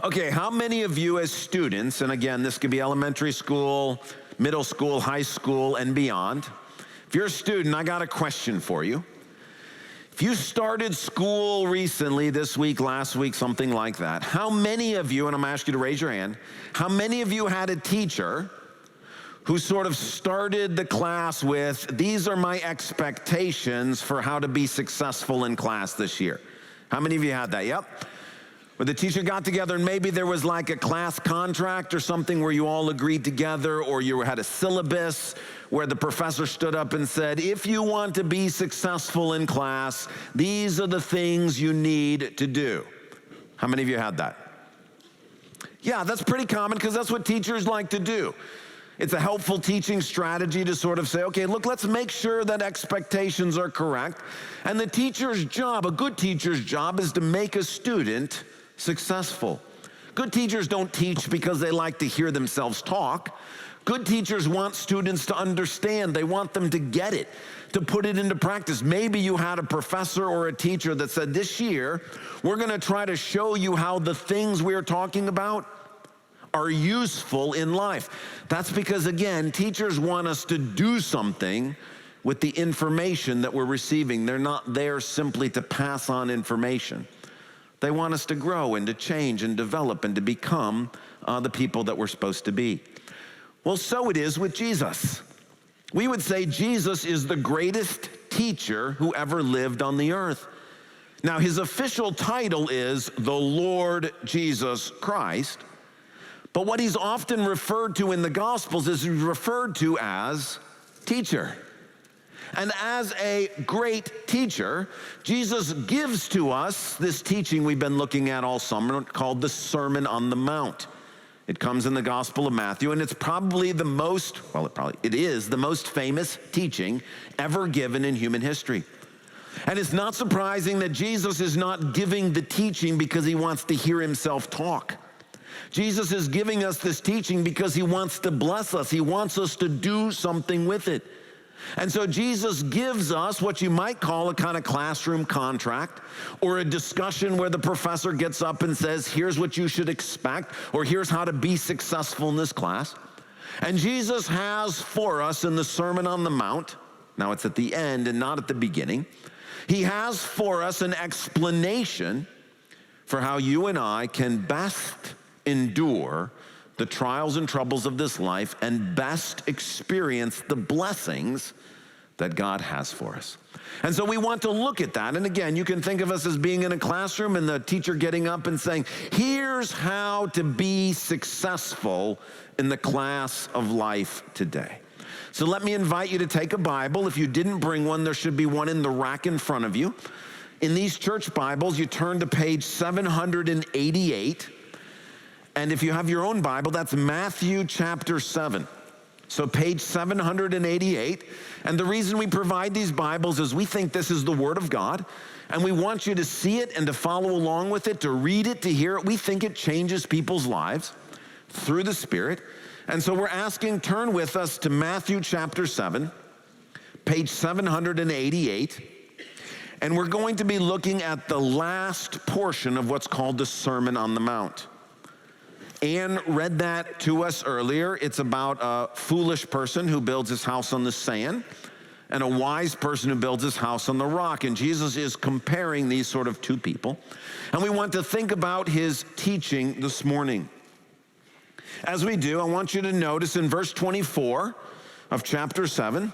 Okay, how many of you as students, and again, this could be elementary school, middle school, high school, and beyond. If you're a student, I got a question for you. If you started school recently, this week, last week, something like that, how many of you, and I'm going to ask you to raise your hand, how many of you had a teacher who sort of started the class with, these are my expectations for how to be successful in class this year? How many of you had that? Yep. Where the teacher got together and maybe there was like a class contract or something where you all agreed together, or you had a syllabus where the professor stood up and said, if you want to be successful in class, these are the things you need to do. How many of you had that? Yeah, that's pretty common because that's what teachers like to do. It's a helpful teaching strategy to sort of say, okay, look, let's make sure that expectations are correct. And the teacher's job, a good teacher's job, is to make a student successful. Good teachers don't teach because they like to hear themselves talk. Good teachers want students to understand. They want them to get it, to put it into practice. Maybe you had a professor or a teacher that said, this year, we're going to try to show you how the things we're talking about are useful in life. That's because, again, teachers want us to do something with the information that we're receiving. They're not there simply to pass on information. They want us to grow and to change and develop and to become the people that we're supposed to be. Well, so it is with Jesus. We would say Jesus is the greatest teacher who ever lived on the earth. Now, his official title is the Lord Jesus Christ, but what he's often referred to in the Gospels is he's referred to as teacher. And as a great teacher, Jesus gives to us this teaching we've been looking at all summer called the Sermon on the Mount. It comes in the Gospel of Matthew, and it's probably the most, it is the most famous teaching ever given in human history. And it's not surprising that Jesus is not giving the teaching because he wants to hear himself talk. Jesus is giving us this teaching because he wants to bless us. He wants us to do something with it. And so Jesus gives us what you might call a kind of classroom contract, or a discussion where the professor gets up and says, here's what you should expect, or here's how to be successful in this class. And Jesus has for us in the Sermon on the Mount, now it's at the end and not at the beginning, he has for us an explanation for how you and I can best endure the trials and troubles of this life and best experience the blessings that God has for us. And so we want to look at that. And again, you can think of us as being in a classroom and the teacher getting up and saying, here's how to be successful in the class of life today. So let me invite you to take a Bible. If you didn't bring one, there should be one in the rack in front of you. In these church Bibles, you turn to page 788. And if you have your own Bible, that's Matthew chapter 7. So page 788. And the reason we provide these Bibles is we think this is the Word of God. And we want you to see it and to follow along with it, to read it, to hear it. We think it changes people's lives through the Spirit. And so we're asking, turn with us to Matthew chapter 7, page 788. And we're going to be looking at the last portion of what's called the Sermon on the Mount. Anne read that to us earlier. It's about a foolish person who builds his house on the sand and a wise person who builds his house on the rock. And Jesus is comparing these sort of two people. And we want to think about his teaching this morning. As we do, I want you to notice in verse 24 of chapter 7,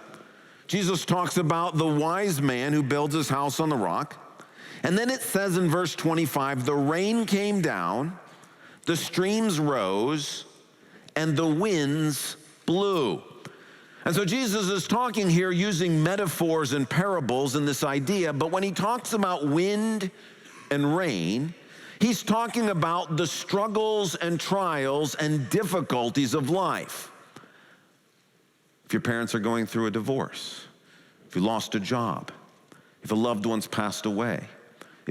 Jesus talks about the wise man who builds his house on the rock. And then it says in verse 25, the rain came down, the streams rose, and the winds blew. And so Jesus is talking here using metaphors and parables in this idea, but when he talks about wind and rain, he's talking about the struggles and trials and difficulties of life. If your parents are going through a divorce, if you lost a job, if a loved one's passed away,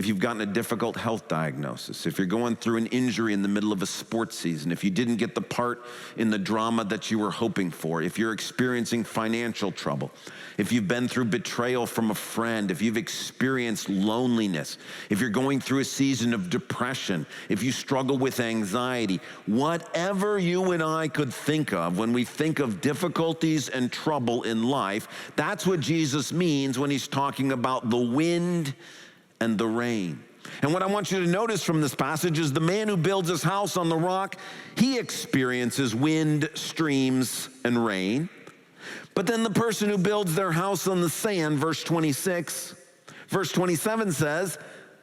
if you've gotten a difficult health diagnosis, if you're going through an injury in the middle of a sports season, if you didn't get the part in the drama that you were hoping for, if you're experiencing financial trouble, if you've been through betrayal from a friend, if you've experienced loneliness, if you're going through a season of depression, if you struggle with anxiety, whatever you and I could think of when we think of difficulties and trouble in life, that's what Jesus means when he's talking about the wind and the rain. And what I want you to notice from this passage is the man who builds his house on the rock, he experiences wind, streams, and rain. But then the person who builds their house on the sand, verse 26, verse 27 says,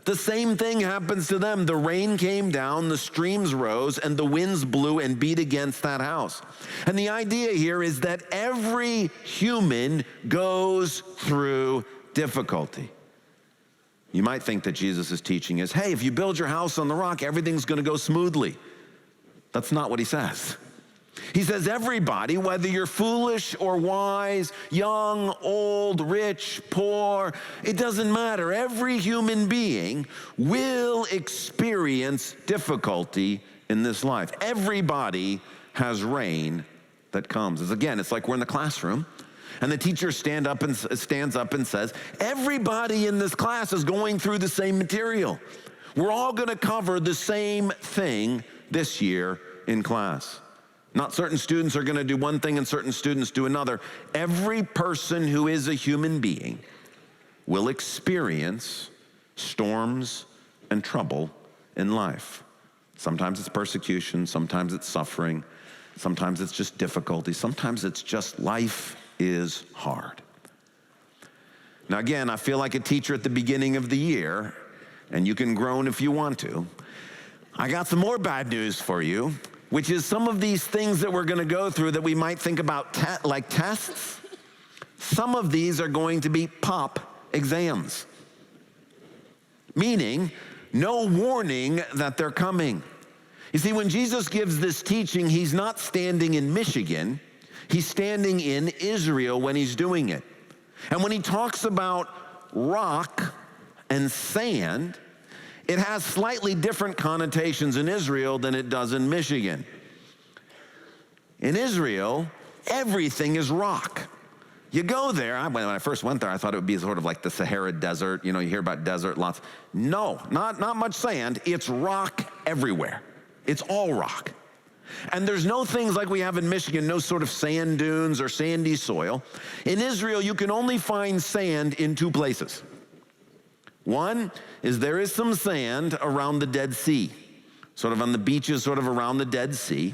the same thing happens to them. The rain came down, the streams rose, and the winds blew and beat against that house. And the idea here is that every human goes through difficulty. You might think that Jesus' teaching is, hey, if you build your house on the rock, everything's going to go smoothly. That's not what he says. He says everybody, whether you're foolish or wise, young, old, rich, poor, it doesn't matter. Every human being will experience difficulty in this life. Everybody has rain that comes. It's like we're in the classroom. And the teacher stands up and says, everybody in this class is going through the same material. We're all going to cover the same thing this year in class. Not certain students are going to do one thing and certain students do another. Every person who is a human being will experience storms and trouble in life. Sometimes it's persecution, sometimes it's suffering, sometimes it's just difficulty, sometimes it's just life is hard. Now again, I feel like a teacher at the beginning of the year, and you can groan if you want to. I got some more bad news for you, which is some of these things that we're going to go through that we might think about like tests. Some of these are going to be pop exams, meaning no warning that they're coming. You see, when Jesus gives this teaching, he's not standing in Michigan. He's standing in Israel when he's doing it. And when he talks about rock and sand, it has slightly different connotations in Israel than it does in Michigan. In Israel, everything is rock. You go there, when I first went there, I thought it would be sort of like the Sahara Desert. You know, you hear about desert lots. No, not much sand. It's rock everywhere. It's all rock. And there's no things like we have in Michigan, no sort of sand dunes or sandy soil. In Israel, you can only find sand in two places. One is there is some sand around the Dead Sea, sort of on the beaches, sort of around the Dead Sea.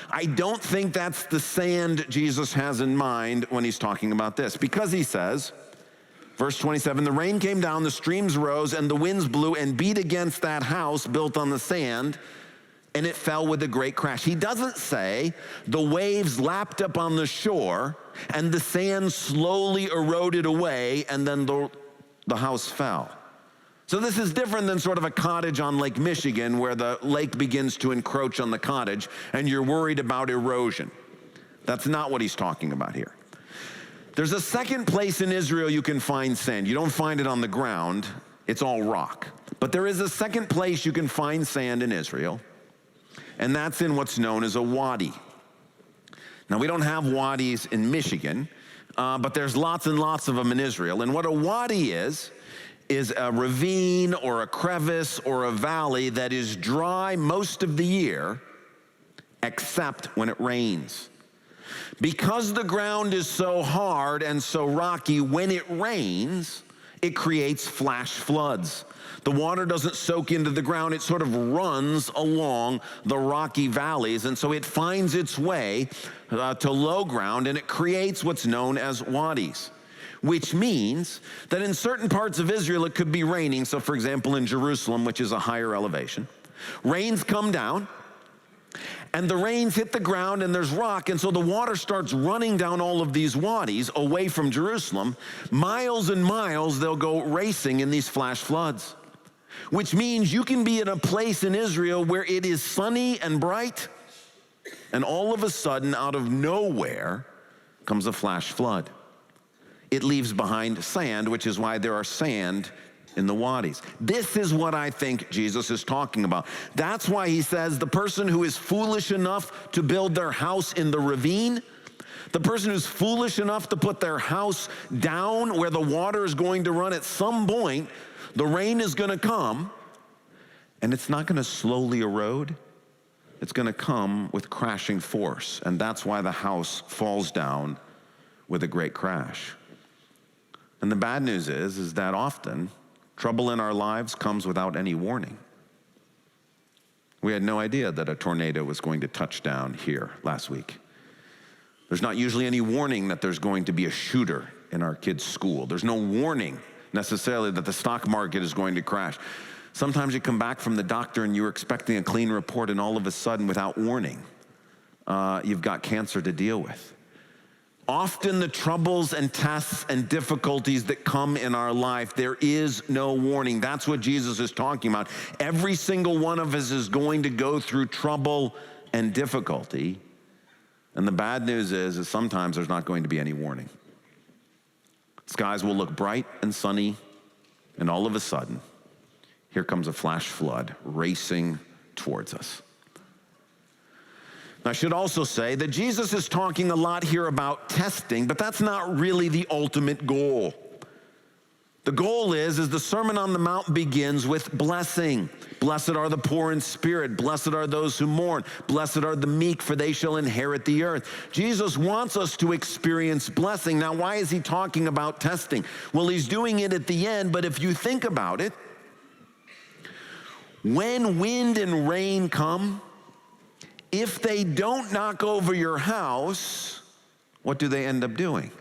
I don't think that's the sand Jesus has in mind when he's talking about this, because he says, verse 27, the rain came down, the streams rose, and the winds blew and beat against that house built on the sand, and it fell with a great crash. He doesn't say the waves lapped up on the shore and the sand slowly eroded away and then the house fell. So this is different than sort of a cottage on Lake Michigan where the lake begins to encroach on the cottage and you're worried about erosion. That's not what he's talking about here. There's a second place in Israel you can find sand. You don't find it on the ground. It's all rock. But there is a second place you can find sand in Israel, and that's in what's known as a wadi. Now, we don't have wadis in Michigan, but there's lots and lots of them in Israel. And what a wadi is a ravine or a crevice or a valley that is dry most of the year, except when it rains. Because the ground is so hard and so rocky, when it rains, it creates flash floods. The water doesn't soak into the ground. It sort of runs along the rocky valleys, and so it finds its way to low ground, and it creates what's known as wadis, which means that in certain parts of Israel it could be raining. So, for example, in Jerusalem, which is a higher elevation, rains come down, and the rains hit the ground, and there's rock, and so the water starts running down all of these wadis away from Jerusalem. Miles and miles, they'll go racing in these flash floods, which means you can be in a place in Israel where it is sunny and bright, and all of a sudden, out of nowhere, comes a flash flood. It leaves behind sand, which is why there are sand in the wadis. This is what I think Jesus is talking about. That's why he says the person who is foolish enough to build their house in the ravine, the person who's foolish enough to put their house down where the water is going to run, at some point, the rain is going to come, and it's not going to slowly erode. It's going to come with crashing force, and that's why the house falls down with a great crash. And the bad news is that often trouble in our lives comes without any warning. We had no idea that a tornado was going to touch down here last week. There's not usually any warning that there's going to be a shooter in our kids' school. There's no warning necessarily that the stock market is going to crash. Sometimes you come back from the doctor and you're expecting a clean report, and all of a sudden, without warning, you've got cancer to deal with. Often the troubles and tests and difficulties that come in our life, there is no warning. That's what Jesus is talking about. Every single one of us is going to go through trouble and difficulty. And the bad news is sometimes there's not going to be any warning. Skies will look bright and sunny, and all of a sudden, here comes a flash flood racing towards us. I should also say that Jesus is talking a lot here about testing, but that's not really the ultimate goal. The goal is the Sermon on the Mount begins with blessing. Blessed are the poor in spirit. Blessed are those who mourn. Blessed are the meek, for they shall inherit the earth. Jesus wants us to experience blessing. Now, why is he talking about testing? Well, he's doing it at the end, but if you think about it, when wind and rain come, if they don't knock over your house, what do they end up doing?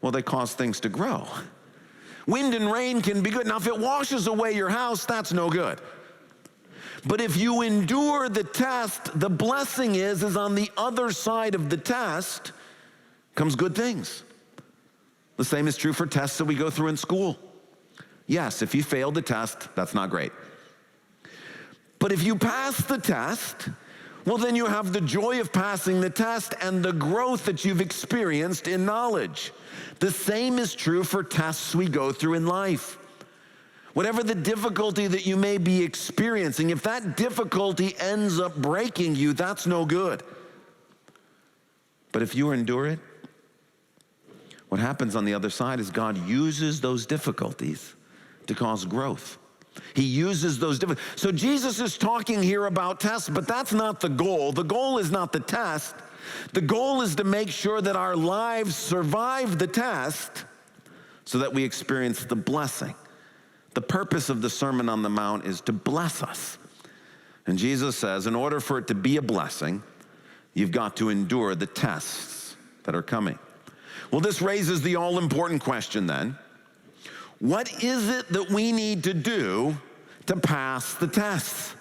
Well, they cause things to grow. Wind and rain can be good. Now, if it washes away your house, that's no good. But if you endure the test, the blessing is on the other side of the test comes good things. The same is true for tests that we go through in school. Yes, if you fail the test, that's not great. But if you pass the test, well, then you have the joy of passing the test and the growth that you've experienced in knowledge. The same is true for tests we go through in life. Whatever the difficulty that you may be experiencing, if that difficulty ends up breaking you, that's no good. But if you endure it, what happens on the other side is God uses those difficulties to cause growth. He uses those different. So Jesus is talking here about tests, but that's not the goal. The goal is not the test. The goal is to make sure that our lives survive the test so that we experience the blessing. The purpose of the Sermon on the Mount is to bless us. And Jesus says, in order for it to be a blessing, you've got to endure the tests that are coming. Well, this raises the all-important question then. What is it that we need to do to pass the tests?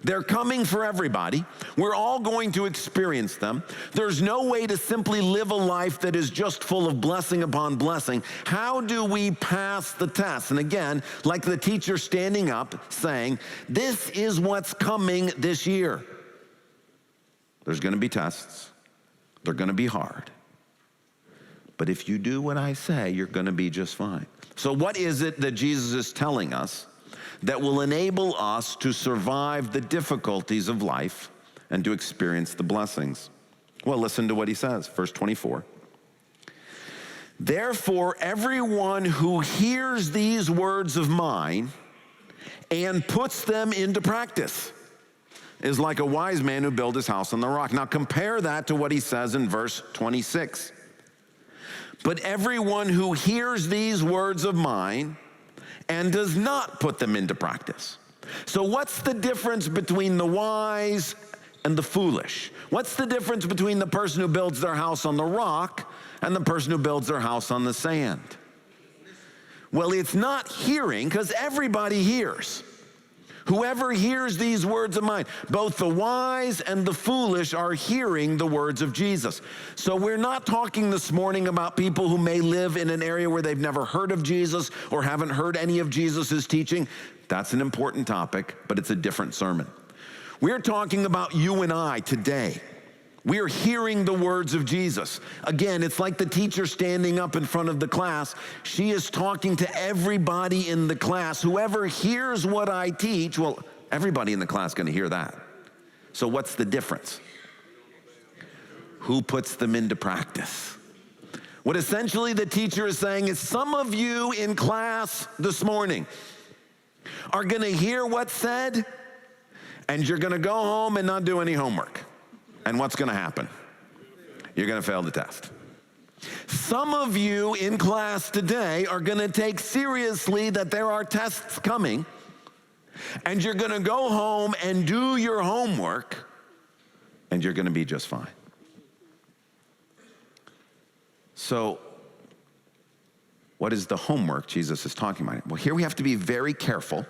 They're coming for everybody. We're all going to experience them. There's no way to simply live a life that is just full of blessing upon blessing. How do we pass the tests? And again, like the teacher standing up saying, this is what's coming this year. There's going to be tests. They're going to be hard. But if you do what I say, you're going to be just fine. So what is it that Jesus is telling us that will enable us to survive the difficulties of life and to experience the blessings? Well, listen to what he says, verse 24. Therefore, everyone who hears these words of mine and puts them into practice is like a wise man who built his house on the rock. Now compare that to what he says in verse 26. But everyone who hears these words of mine and does not put them into practice. So what's the difference between the wise and the foolish? What's the difference between the person who builds their house on the rock and the person who builds their house on the sand? Well, it's not hearing, because everybody hears. Whoever hears these words of mine, both the wise and the foolish are hearing the words of Jesus. So we're not talking this morning about people who may live in an area where they've never heard of Jesus or haven't heard any of Jesus's teaching. That's an important topic, but it's a different sermon. We're talking about you and I today. We're hearing the words of Jesus. Again, it's like the teacher standing up in front of the class. She is talking to everybody in the class. Whoever hears what I teach, well, everybody in the class is going to hear that. So what's the difference? Who puts them into practice? What essentially the teacher is saying is some of you in class this morning are going to hear what's said, and you're going to go home and not do any homework. And what's going to happen? You're going to fail the test. Some of you in class today are going to take seriously that there are tests coming, and you're going to go home and do your homework, and you're going to be just fine. So, what is the homework Jesus is talking about? Well, here we have to be very careful,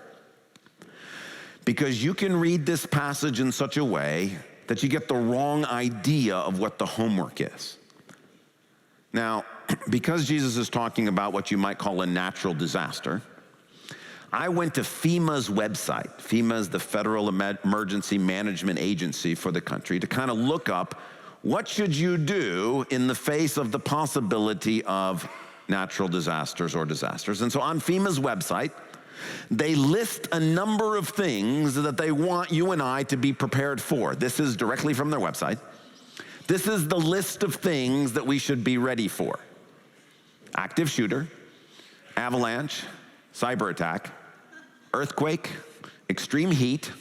because you can read this passage in such a way that you get the wrong idea of what the homework is. Now, because Jesus is talking about what you might call a natural disaster, I went to FEMA's website. FEMA is the Federal Emergency Management Agency for the country, to kind of look up what should you do in the face of the possibility of natural disasters or disasters. And so on FEMA's website, they list a number of things that they want you and I to be prepared for. This is directly from their website. This is the list of things that we should be ready for: active shooter, avalanche, cyber attack, earthquake, extreme heat,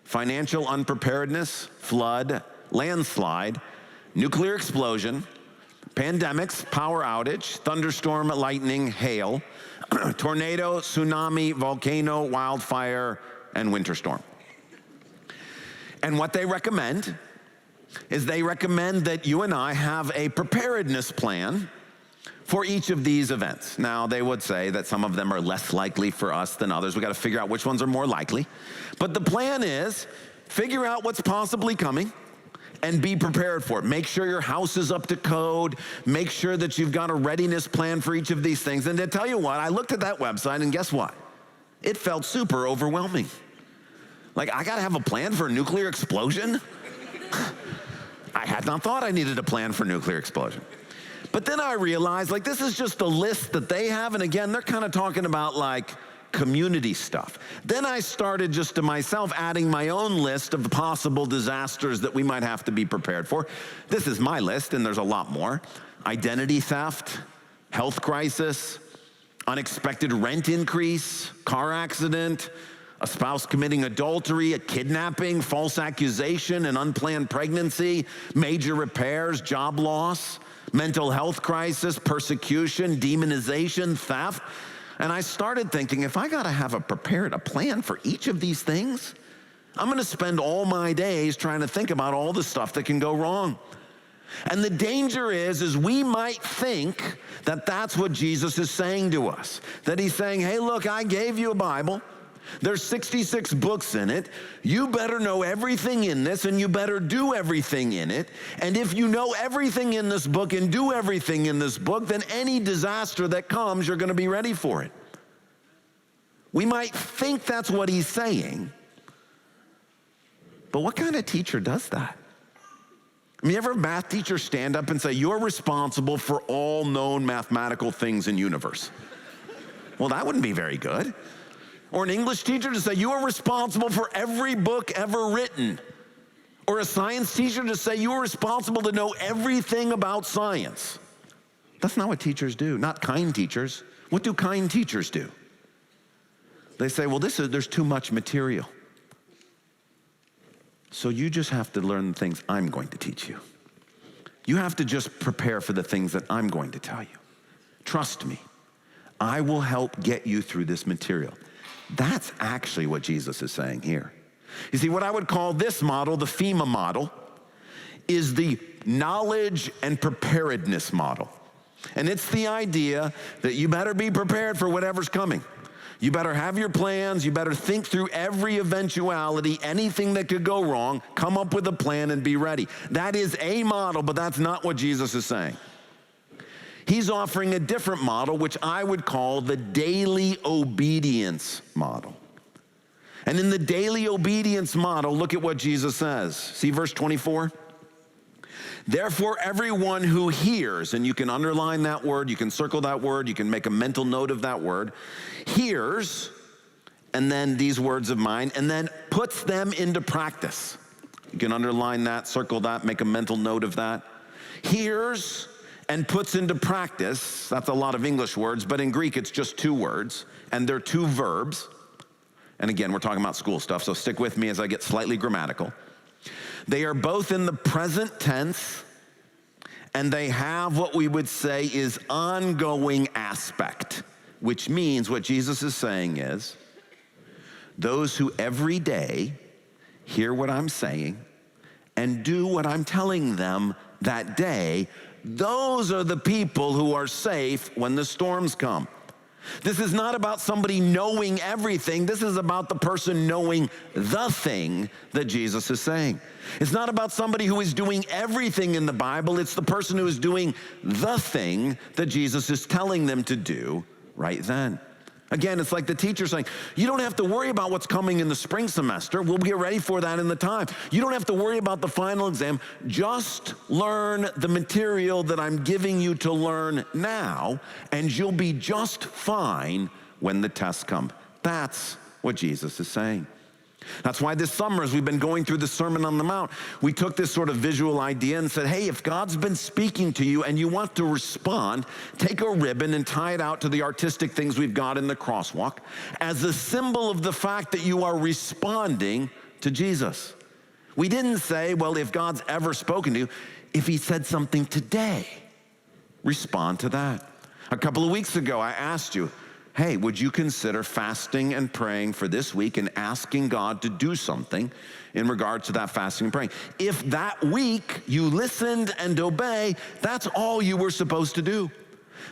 financial unpreparedness, flood, landslide, nuclear explosion, pandemics, power outage, thunderstorm, lightning, hail, tornado, tsunami, volcano, wildfire, and winter storm. And what they recommend is they recommend that you and I have a preparedness plan for each of these events. Now, they would say that some of them are less likely for us than others. We got to figure out which ones are more likely. But the plan is figure out what's possibly coming and be prepared for it. Make sure your house is up to code. Make sure that you've got a readiness plan for each of these things. And to tell you what, I looked at that website, and guess what? It felt super overwhelming. Like, I got to have a plan for a nuclear explosion? I had not thought I needed a plan for nuclear explosion. But then I realized, like, this is just a list that they have. And again, they're kind of talking about, like, community stuff. Then I started just to myself adding my own list of the possible disasters that we might have to be prepared for. This is my list, and there's a lot more. Identity theft, health crisis, unexpected rent increase, car accident, a spouse committing adultery, a kidnapping, false accusation, an unplanned pregnancy, major repairs, job loss, mental health crisis, persecution, demonization, theft. And I started thinking, if I got to have a plan for each of these things, I'm going to spend all my days trying to think about all the stuff that can go wrong. And the danger is we might think that that's what Jesus is saying to us. That he's saying, hey, look, I gave you a Bible. There's 66 books in it. You better know everything in this, and you better do everything in it. And if you know everything in this book and do everything in this book, then any disaster that comes, you're going to be ready for it. We might think that's what he's saying, but what kind of teacher does that? I mean, you ever have a math teacher stand up and say, you're responsible for all known mathematical things in universe? Well, that wouldn't be very good. Or an English teacher to say, you are responsible for every book ever written. Or a science teacher to say, you are responsible to know everything about science. That's not what teachers do, not kind teachers. What do kind teachers do? They say, well, there's too much material. So you just have to learn the things I'm going to teach you. You have to just prepare for the things that I'm going to tell you. Trust me, I will help get you through this material. That's actually what Jesus is saying here. You see, what I would call this model, the FEMA model, is the knowledge and preparedness model. And it's the idea that you better be prepared for whatever's coming. You better have your plans. You better think through every eventuality, anything that could go wrong, come up with a plan and be ready. That is a model, but that's not what Jesus is saying. He's offering a different model, which I would call the daily obedience model. And in the daily obedience model, look at what Jesus says. See verse 24? Therefore, everyone who hears, and you can underline that word, you can circle that word, you can make a mental note of that word, hears, and then these words of mine, and then puts them into practice. You can underline that, circle that, make a mental note of that. Hears and puts into practice. That's a lot of English words, but in Greek it's just 2 words, and they're 2 verbs. And again, we're talking about school stuff, so stick with me as I get slightly grammatical. They are both in the present tense, and they have what we would say is ongoing aspect, which means what Jesus is saying is, those who every day hear what I'm saying and do what I'm telling them that day, those are the people who are safe when the storms come. This is not about somebody knowing everything. This is about the person knowing the thing that Jesus is saying. It's not about somebody who is doing everything in the Bible. It's the person who is doing the thing that Jesus is telling them to do right then. Again, it's like the teacher saying, you don't have to worry about what's coming in the spring semester. We'll get ready for that in the time. You don't have to worry about the final exam. Just learn the material that I'm giving you to learn now, and you'll be just fine when the tests come. That's what Jesus is saying. That's why this summer, as we've been going through the Sermon on the Mount, we took this sort of visual idea and said, hey, if God's been speaking to you and you want to respond, take a ribbon and tie it out to the artistic things we've got in the crosswalk as a symbol of the fact that you are responding to Jesus. We didn't say, well, if God's ever spoken to you, if he said something today, respond to that. A couple of weeks ago, I asked you, hey, would you consider fasting and praying for this week and asking God to do something in regards to that fasting and praying? If that week you listened and obey, that's all you were supposed to do.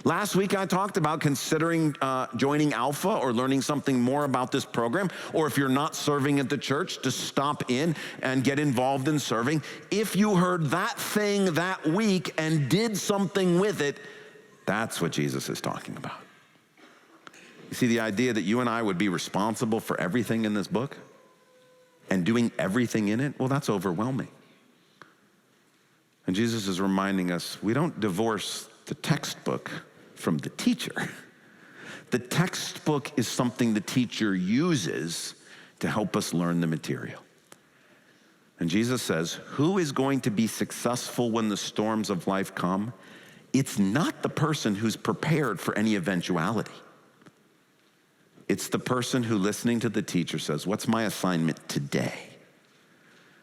Last week I talked about considering joining Alpha or learning something more about this program, or if you're not serving at the church, to stop in and get involved in serving. If you heard that thing that week and did something with it, that's what Jesus is talking about. You see, the idea that you and I would be responsible for everything in this book and doing everything in it, well, that's overwhelming. And Jesus is reminding us, we don't divorce the textbook from the teacher. The textbook is something the teacher uses to help us learn the material. And Jesus says, who is going to be successful when the storms of life come? It's not the person who's prepared for any eventuality. It's the person who, listening to the teacher, says, what's my assignment today?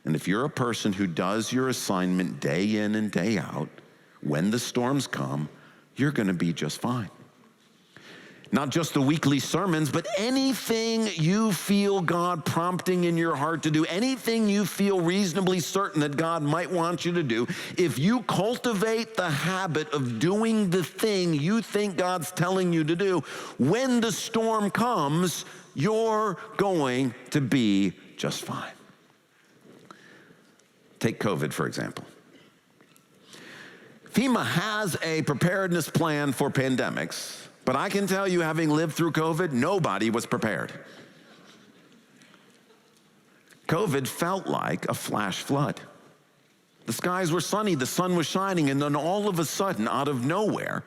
And if you're a person who does your assignment day in and day out, when the storms come, you're going to be just fine. Not just the weekly sermons, but anything you feel God prompting in your heart to do, anything you feel reasonably certain that God might want you to do, if you cultivate the habit of doing the thing you think God's telling you to do, when the storm comes, you're going to be just fine. Take COVID, for example. FEMA has a preparedness plan for pandemics, but I can tell you, having lived through COVID, nobody was prepared. COVID felt like a flash flood. The skies were sunny, the sun was shining, and then all of a sudden, out of nowhere,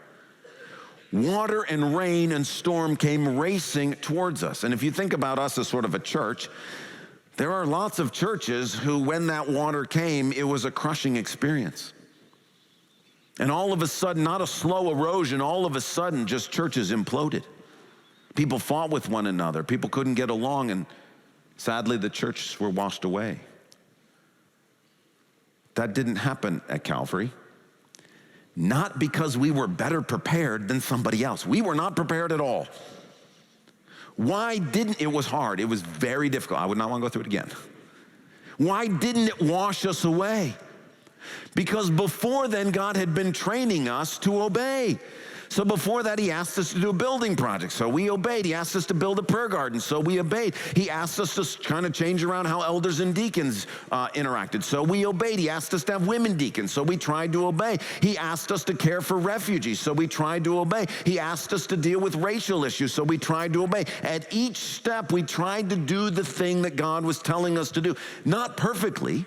water and rain and storm came racing towards us. And if you think about us as sort of a church, there are lots of churches who, when that water came, it was a crushing experience. And all of a sudden, not a slow erosion, all of a sudden, just churches imploded. People fought with one another. People couldn't get along, and sadly, the churches were washed away. That didn't happen at Calvary. Not because we were better prepared than somebody else. We were not prepared at all. Why didn't, it was hard. It was very difficult. I would not want to go through it again. Why didn't it wash us away? Because before then, God had been training us to obey. So before that, he asked us to do a building project, so we obeyed. He asked us to build a prayer garden, so we obeyed. He asked us to kind of change around how elders and deacons interacted, so we obeyed. He asked us to have women deacons, so we tried to obey. He asked us to care for refugees, so we tried to obey. He asked us to deal with racial issues, so we tried to obey. At each step, we tried to do the thing that God was telling us to do. Not perfectly,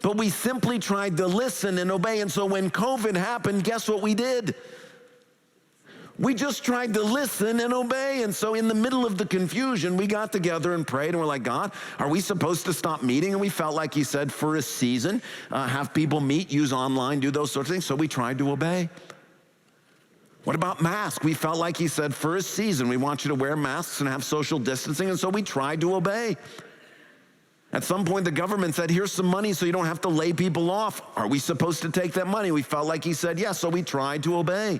But we simply tried to listen and obey. And so when COVID happened, guess what we did? We just tried to listen and obey. And so in the middle of the confusion, we got together and prayed, and we're like, God, are we supposed to stop meeting? And we felt like he said for a season, have people meet, use online, do those sorts of things. So we tried to obey. What about masks? We felt like he said for a season, we want you to wear masks and have social distancing. And so we tried to obey. At some point, the government said, here's some money so you don't have to lay people off. Are we supposed to take that money? We felt like he said yes, so we tried to obey.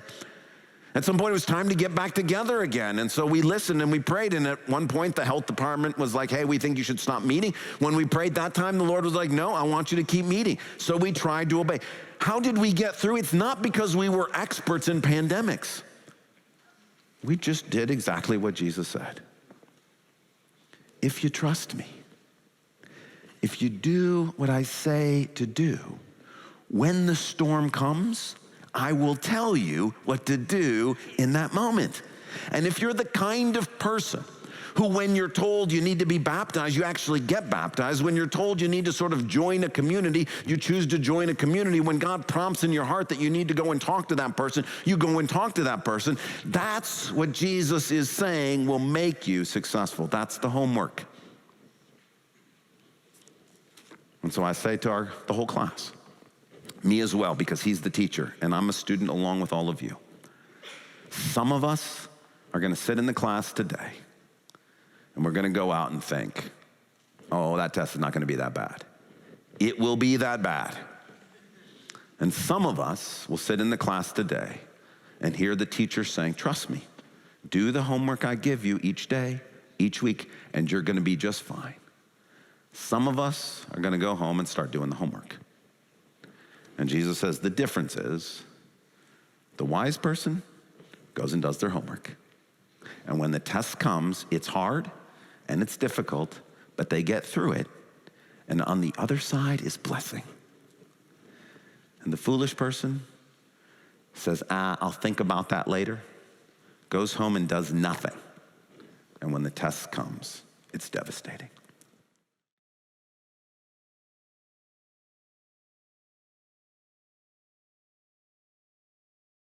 At some point, it was time to get back together again. And so we listened and we prayed. And at one point, the health department was like, hey, we think you should stop meeting. When we prayed that time, the Lord was like, no, I want you to keep meeting. So we tried to obey. How did we get through? It's not because we were experts in pandemics. We just did exactly what Jesus said. If you trust me, if you do what I say to do, when the storm comes, I will tell you what to do in that moment. And if you're the kind of person who, when you're told you need to be baptized, you actually get baptized. When you're told you need to sort of join a community, you choose to join a community. When God prompts in your heart that you need to go and talk to that person, you go and talk to that person. That's what Jesus is saying will make you successful. That's the homework. And so I say to the whole class, me as well, because he's the teacher, and I'm a student along with all of you. Some of us are going to sit in the class today, and we're going to go out and think, oh, that test is not going to be that bad. It will be that bad. And some of us will sit in the class today and hear the teacher saying, trust me, do the homework I give you each day, each week, and you're going to be just fine. Some of us are going to go home and start doing the homework. And Jesus says the difference is the wise person goes and does their homework. And when the test comes, it's hard and it's difficult, but they get through it. And on the other side is blessing. And the foolish person says, I'll think about that later, goes home and does nothing. And when the test comes, it's devastating.